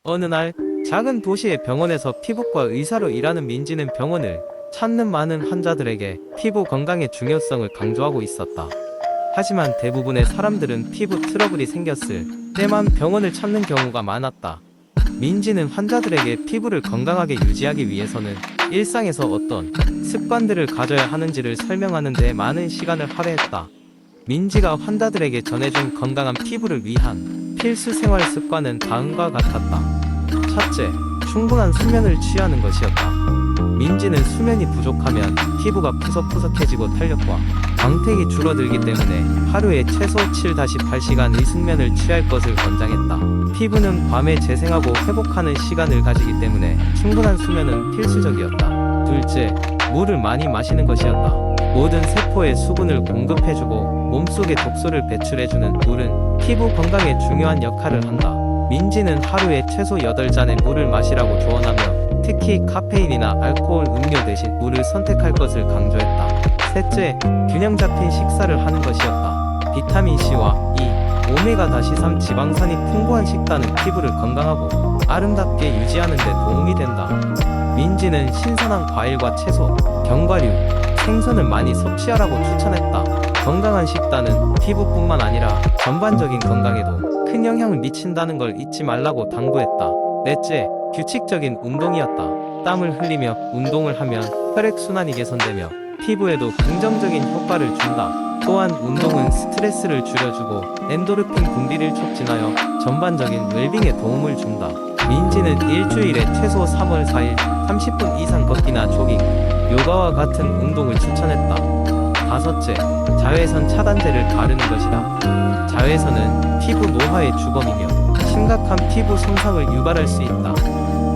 어느 날 작은 도시의 병원에서 피부과 의사로 일하는 민지는 병원을 찾는 많은 환자들에게 피부 건강의 중요성을 강조하고 있었다. 하지만 대부분의 사람들은 피부 트러블이 생겼을 때만 병원을 찾는 경우가 많았다. 민지는 환자들에게 피부를 건강하게 유지하기 위해서는 일상에서 어떤 습관들을 가져야 하는지를 설명하는 데 많은 시간을 할애했다. 민지가 환자들에게 전해준 건강한 피부를 위한 필수 생활 습관은 다음과 같았다. 첫째, 충분한 수면을 취하는 것이었다. 민지는 수면이 부족하면 피부가 푸석푸석해지고 탄력과 광택이 줄어들기 때문에 하루에 최소 7-8시간의 숙면을 취할 것을 권장했다. 피부는 밤에 재생하고 회복하는 시간을 가지기 때문에 충분한 수면은 필수적이었다. 둘째, 물을 많이 마시는 것이었다. 모든 세포에 수분을 공급해주고 몸속에 독소를 배출해주는 물은 피부 건강에 중요한 역할을 한다. 민지는 하루에 최소 8잔의 물을 마시라고 조언하며 특히 카페인이나 알코올 음료 대신 물을 선택할 것을 강조했다. 셋째, 균형 잡힌 식사를 하는 것이었다. 비타민C와 E, 오메가-3 지방산이 풍부한 식단은 피부를 건강하고 아름답게 유지하는 데 도움이 된다. 민지는 신선한 과일과 채소, 견과류, 생선을 많이 섭취하라고 추천했다. 건강한 식단은 피부뿐만 아니라 전반적인 건강에도 큰 영향을 미친다는 걸 잊지 말라고 당부했다. 넷째, 규칙적인 운동이었다. 땀을 흘리며 운동을 하면 혈액순환이 개선되며 피부에도 긍정적인 효과를 준다. 또한 운동은 스트레스를 줄여주고 엔도르핀 분비를 촉진하여 전반적인 웰빙에 도움을 준다. 민지는 일주일에 최소 3월 4일 30분 이상 걷기나 조깅, 요가와 같은 운동을 추천했다. 다섯째, 자외선 차단제를 바르는 것이다. 자외선은 피부 노화의 주범이며 심각한 피부 손상을 유발할 수 있다.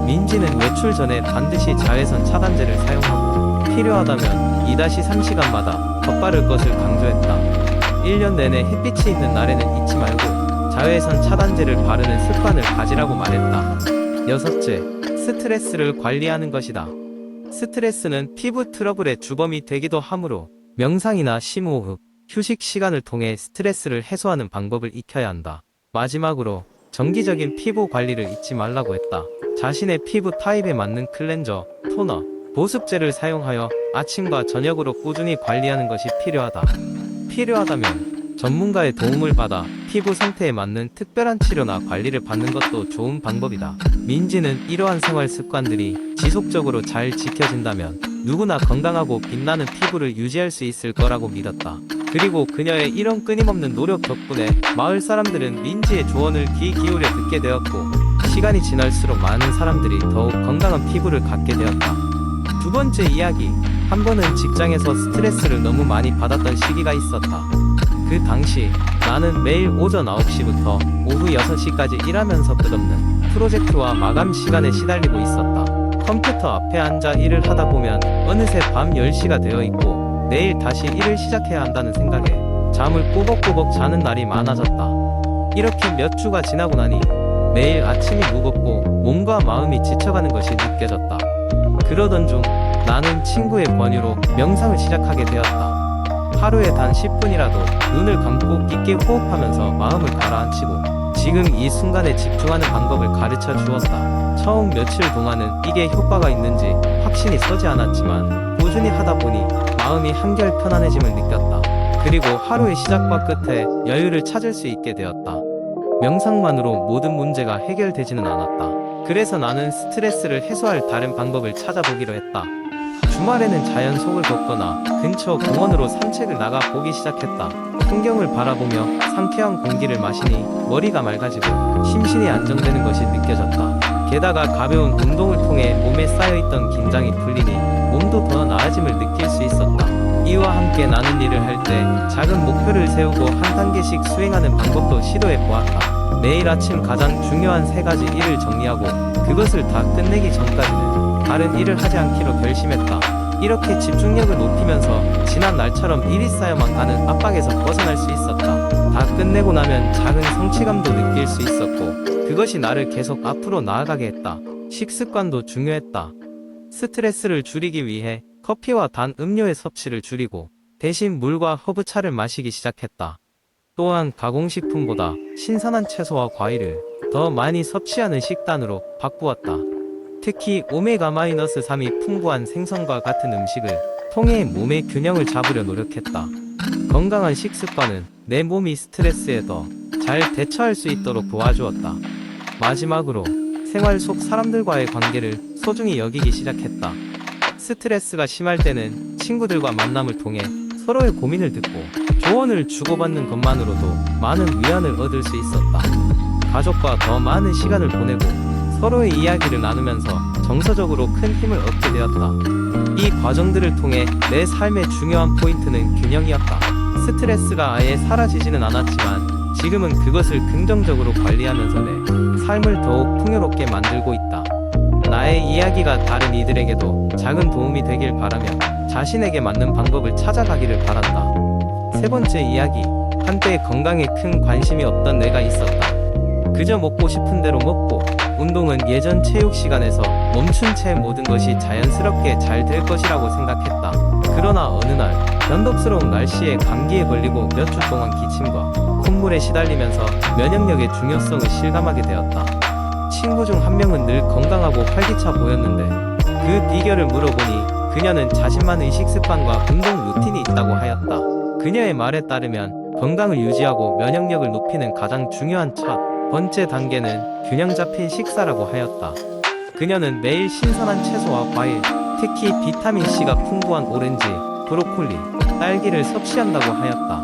민지는 외출 전에 반드시 자외선 차단제를 사용하고 필요하다면 2-3시간마다 덧바를 것을 강조했다. 1년 내내 햇빛이 있는 날에는 잊지 말고 자외선 차단제를 바르는 습관을 가지라고 말했다. 여섯째, 스트레스를 관리하는 것이다. 스트레스는 피부 트러블의 주범이 되기도 하므로 명상이나 심호흡, 휴식 시간을 통해 스트레스를 해소하는 방법을 익혀야 한다. 마지막으로 정기적인 피부 관리를 잊지 말라고 했다. 자신의 피부 타입에 맞는 클렌저, 토너, 보습제를 사용하여 아침과 저녁으로 꾸준히 관리하는 것이 필요하다. 필요하다면 전문가의 도움을 받아 피부 상태에 맞는 특별한 치료나 관리를 받는 것도 좋은 방법이다. 민지는 이러한 생활 습관들이 지속적으로 잘 지켜진다면 누구나 건강하고 빛나는 피부를 유지할 수 있을 거라고 믿었다. 그리고 그녀의 이런 끊임없는 노력 덕분에 마을 사람들은 민지의 조언을 귀 기울여 듣게 되었고 시간이 지날수록 많은 사람들이 더욱 건강한 피부를 갖게 되었다. 두 번째 이야기, 한 번은 직장에서 스트레스를 너무 많이 받았던 시기가 있었다. 그 당시 나는 매일 오전 9시부터 오후 6시까지 일하면서 끝없는 프로젝트와 마감 시간에 시달리고 있었다. 컴퓨터 앞에 앉아 일을 하다 보면 어느새 밤 10시가 되어 있고 내일 다시 일을 시작해야 한다는 생각에 잠을 꾸벅꾸벅 자는 날이 많아졌다. 이렇게 몇 주가 지나고 나니 매일 아침이 무겁고 몸과 마음이 지쳐가는 것이 느껴졌다. 그러던 중 나는 친구의 권유로 명상을 시작하게 되었다. 하루에 단 10분이라도 눈을 감고 깊게 호흡하면서 마음을 가라앉히고 지금 이 순간에 집중하는 방법을 가르쳐 주었다. 처음 며칠 동안은 이게 효과가 있는지 확신이 서지 않았지만 꾸준히 하다 보니 마음이 한결 편안해짐을 느꼈다. 그리고 하루의 시작과 끝에 여유를 찾을 수 있게 되었다. 명상만으로 모든 문제가 해결되지는 않았다. 그래서 나는 스트레스를 해소할 다른 방법을 찾아보기로 했다. 주말에는 자연 속을 걷거나 근처 공원으로 산책을 나가 보기 시작했다. 풍경을 바라보며 상쾌한 공기를 마시니 머리가 맑아지고 심신이 안정되는 것이 느껴졌다. 게다가 가벼운 운동을 통해 몸에 쌓여있던 긴장이 풀리니 몸도 더 나아짐을 느낄 수 있었다. 이와 함께 나는 일을 할 때 작은 목표를 세우고 한 단계씩 수행하는 방법도 시도해 보았다. 매일 아침 가장 중요한 3가지 일을 정리하고 그것을 다 끝내기 전까지는 다른 일을 하지 않기로 결심했다. 이렇게 집중력을 높이면서 지난 날처럼 일이 쌓여만 가는 압박에서 벗어날 수 있었다. 다 끝내고 나면 작은 성취감도 느낄 수 있었고 그것이 나를 계속 앞으로 나아가게 했다. 식습관도 중요했다. 스트레스를 줄이기 위해 커피와 단 음료의 섭취를 줄이고 대신 물과 허브차를 마시기 시작했다. 또한 가공식품보다 신선한 채소와 과일을 더 많이 섭취하는 식단으로 바꾸었다. 특히 오메가-3이 풍부한 생선과 같은 음식을 통해 몸의 균형을 잡으려 노력했다. 건강한 식습관은 내 몸이 스트레스에 더 잘 대처할 수 있도록 도와주었다. 마지막으로 생활 속 사람들과의 관계를 소중히 여기기 시작했다. 스트레스가 심할 때는 친구들과 만남을 통해 서로의 고민을 듣고 조언을 주고받는 것만으로도 많은 위안을 얻을 수 있었다. 가족과 더 많은 시간을 보내고 서로의 이야기를 나누면서 정서적으로 큰 힘을 얻게 되었다. 이 과정들을 통해 내 삶의 중요한 포인트는 균형이었다. 스트레스가 아예 사라지지는 않았지만 지금은 그것을 긍정적으로 관리하면서 내 삶을 더욱 풍요롭게 만들고 있다. 나의 이야기가 다른 이들에게도 작은 도움이 되길 바라며 자신에게 맞는 방법을 찾아가기를 바란다. 세 번째 이야기. 한때 건강에 큰 관심이 없던 내가 있었다. 그저 먹고 싶은 대로 먹고 운동은 예전 체육 시간에서 멈춘 채 모든 것이 자연스럽게 잘 될 것이라고 생각했다. 그러나 어느 날 변덕스러운 날씨에 감기에 걸리고 몇 주 동안 기침과 콧물에 시달리면서 면역력의 중요성을 실감하게 되었다. 친구 중 한 명은 늘 건강하고 활기차 보였는데 그 비결을 물어보니 그녀는 자신만의 식습관과 운동 루틴이 있다고 하였다. 그녀의 말에 따르면 건강을 유지하고 면역력을 높이는 가장 중요한 첫 번째 단계는 균형 잡힌 식사라고 하였다. 그녀는 매일 신선한 채소와 과일, 특히 비타민C가 풍부한 오렌지, 브로콜리, 딸기를 섭취한다고 하였다.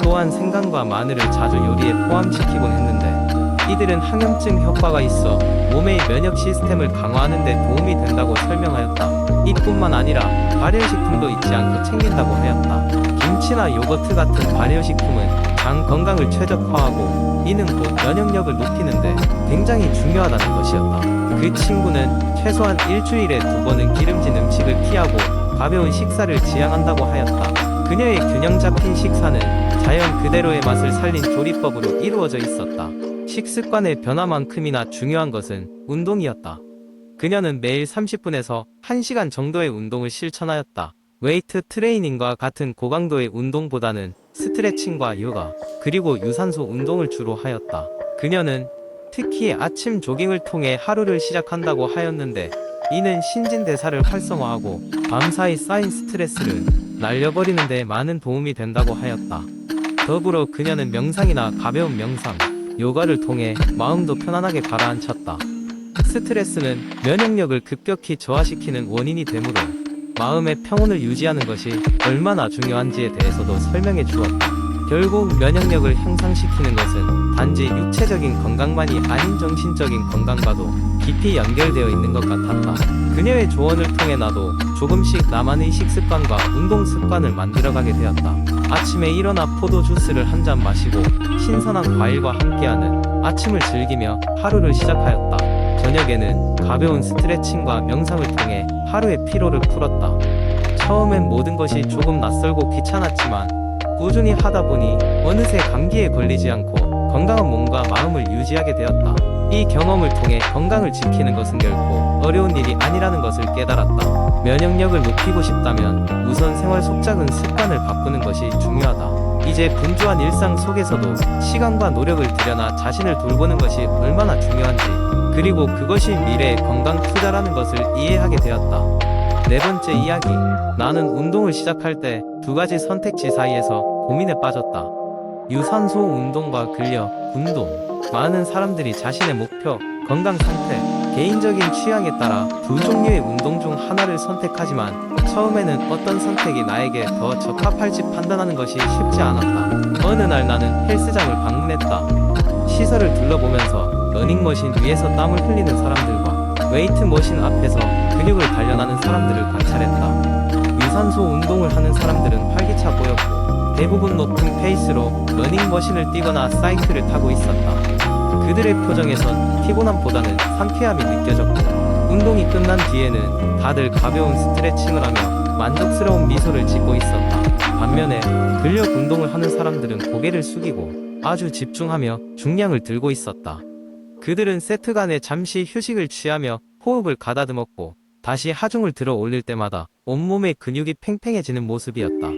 또한 생강과 마늘을 자주 요리에 포함시키곤 했는데 이들은 항염증 효과가 있어 몸의 면역 시스템을 강화하는 데 도움이 된다고 설명하였다. 이뿐만 아니라 발효식품도 잊지 않고 챙긴다고 하였다. 김치나 요거트 같은 발효식품은 장 건강을 최적화하고 이는 곧 면역력을 높이는데 굉장히 중요하다는 것이었다. 그 친구는 최소한 일주일에 2번은 기름진 음식을 피하고 가벼운 식사를 지향한다고 하였다. 그녀의 균형 잡힌 식사는 자연 그대로의 맛을 살린 조리법으로 이루어져 있었다. 식습관의 변화만큼이나 중요한 것은 운동이었다. 그녀는 매일 30분에서 1시간 정도의 운동을 실천하였다. 웨이트 트레이닝과 같은 고강도의 운동보다는 스트레칭과 요가, 그리고 유산소 운동을 주로 하였다. 그녀는 특히 아침 조깅을 통해 하루를 시작한다고 하였는데 이는 신진대사를 활성화하고 밤사이 쌓인 스트레스를 날려버리는 데 많은 도움이 된다고 하였다. 더불어 그녀는 명상이나 가벼운 명상, 요가를 통해 마음도 편안하게 가라앉혔다. 스트레스는 면역력을 급격히 저하시키는 원인이 되므로 마음의 평온을 유지하는 것이 얼마나 중요한지에 대해서도 설명해 주었다. 결국 면역력을 향상시키는 것은 단지 육체적인 건강만이 아닌 정신적인 건강과도 깊이 연결되어 있는 것 같았다. 그녀의 조언을 통해 나도 조금씩 나만의 식습관과 운동 습관을 만들어가게 되었다. 아침에 일어나 포도 주스를 한 잔 마시고 신선한 과일과 함께하는 아침을 즐기며 하루를 시작하였다. 저녁에는 가벼운 스트레칭과 명상을 통해 하루의 피로를 풀었다. 처음엔 모든 것이 조금 낯설고 귀찮았지만 꾸준히 하다 보니 어느새 감기에 걸리지 않고 건강한 몸과 마음을 유지하게 되었다. 이 경험을 통해 건강을 지키는 것은 결코 어려운 일이 아니라는 것을 깨달았다. 면역력을 높이고 싶다면 우선 생활 속 작은 습관을 바꾸는 것이 중요하다. 이제 분주한 일상 속에서도 시간과 노력을 들여나 자신을 돌보는 것이 얼마나 중요한지, 그리고 그것이 미래의 건강 투자라는 것을 이해하게 되었다. 네 번째 이야기. 나는 운동을 시작할 때 2가지 선택지 사이에서 고민에 빠졌다. 유산소 운동과 근력 운동. 많은 사람들이 자신의 목표, 건강 상태, 개인적인 취향에 따라 2 종류의 운동 중 하나를 선택하지만 처음에는 어떤 선택이 나에게 더 적합할지 판단하는 것이 쉽지 않았다. 어느 날 나는 헬스장을 방문했다. 시설을 둘러보면서 러닝머신 위에서 땀을 흘리는 사람들과 웨이트머신 앞에서 근육을 단련하는 사람들을 관찰했다. 유산소 운동을 하는 사람들은 활기차 보였고 대부분 높은 페이스로 러닝머신을 뛰거나 사이클을 타고 있었다. 그들의 표정에선 피곤함보다는 상쾌함이 느껴졌고 운동이 끝난 뒤에는 다들 가벼운 스트레칭을 하며 만족스러운 미소를 짓고 있었다. 반면에 근력 운동을 하는 사람들은 고개를 숙이고 아주 집중하며 중량을 들고 있었다. 그들은 세트 간에 잠시 휴식을 취하며 호흡을 가다듬었고 다시 하중을 들어 올릴 때마다 온몸의 근육이 팽팽해지는 모습이었다.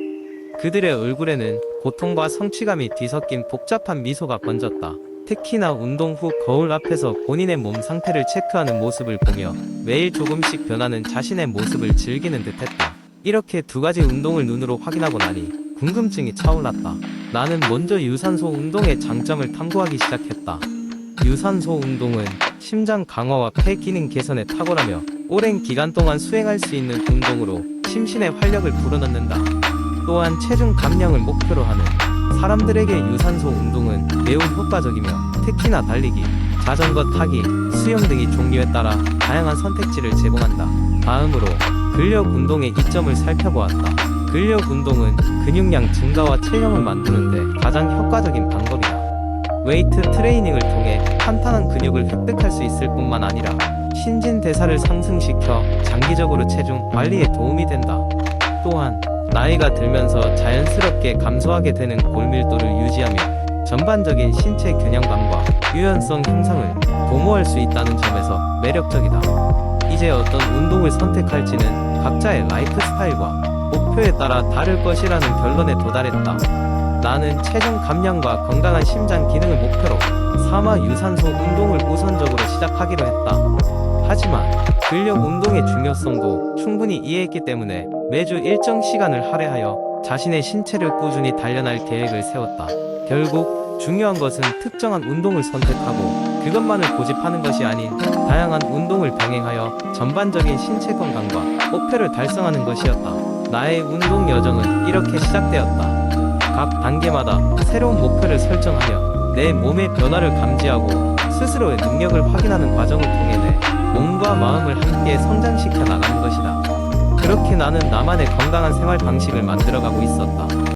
그들의 얼굴에는 고통과 성취감이 뒤섞인 복잡한 미소가 번졌다. 특히나 운동 후 거울 앞에서 본인의 몸 상태를 체크하는 모습을 보며 매일 조금씩 변하는 자신의 모습을 즐기는 듯했다. 이렇게 두 가지 운동을 눈으로 확인하고 나니 궁금증이 차올랐다. 나는 먼저 유산소 운동의 장점을 탐구하기 시작했다. 유산소 운동은 심장 강화와 폐 기능 개선에 탁월하며 오랜 기간 동안 수행할 수 있는 운동으로 심신의 활력을 불어넣는다. 또한 체중 감량을 목표로 하는 사람들에게 유산소 운동은 매우 효과적이며 특히나 달리기, 자전거 타기, 수영 등의 종류에 따라 다양한 선택지를 제공한다. 다음으로 근력 운동의 이점을 살펴보았다. 근력 운동은 근육량 증가와 체형을 만드는데 가장 효과적인 방법이다. 웨이트 트레이닝을 통해 탄탄한 근육을 획득할 수 있을 뿐만 아니라 신진대사를 상승시켜 장기적으로 체중 관리에 도움이 된다. 또한 나이가 들면서 자연스럽게 감소하게 되는 골밀도를 유지하며 전반적인 신체 균형감과 유연성 향상을 도모할 수 있다는 점에서 매력적이다. 이제 어떤 운동을 선택할지는 각자의 라이프 스타일과 목표에 따라 다를 것이라는 결론에 도달했다. 나는 체중 감량과 건강한 심장 기능을 목표로 사마 유산소 운동을 우선적으로 시작하기로 했다. 하지만 근력 운동의 중요성도 충분히 이해했기 때문에 매주 일정 시간을 할애하여 자신의 신체를 꾸준히 단련할 계획을 세웠다. 결국 중요한 것은 특정한 운동을 선택하고 그것만을 고집하는 것이 아닌 다양한 운동을 병행하여 전반적인 신체 건강과 목표를 달성하는 것이었다. 나의 운동 여정은 이렇게 시작되었다. 각 단계마다 새로운 목표를 설정하며 내 몸의 변화를 감지하고 스스로의 능력을 확인하는 과정을 통해 내 몸과 마음을 함께 성장시켜 나가는 것이다. 그렇게 나는 나만의 건강한 생활 방식을 만들어가고 있었다.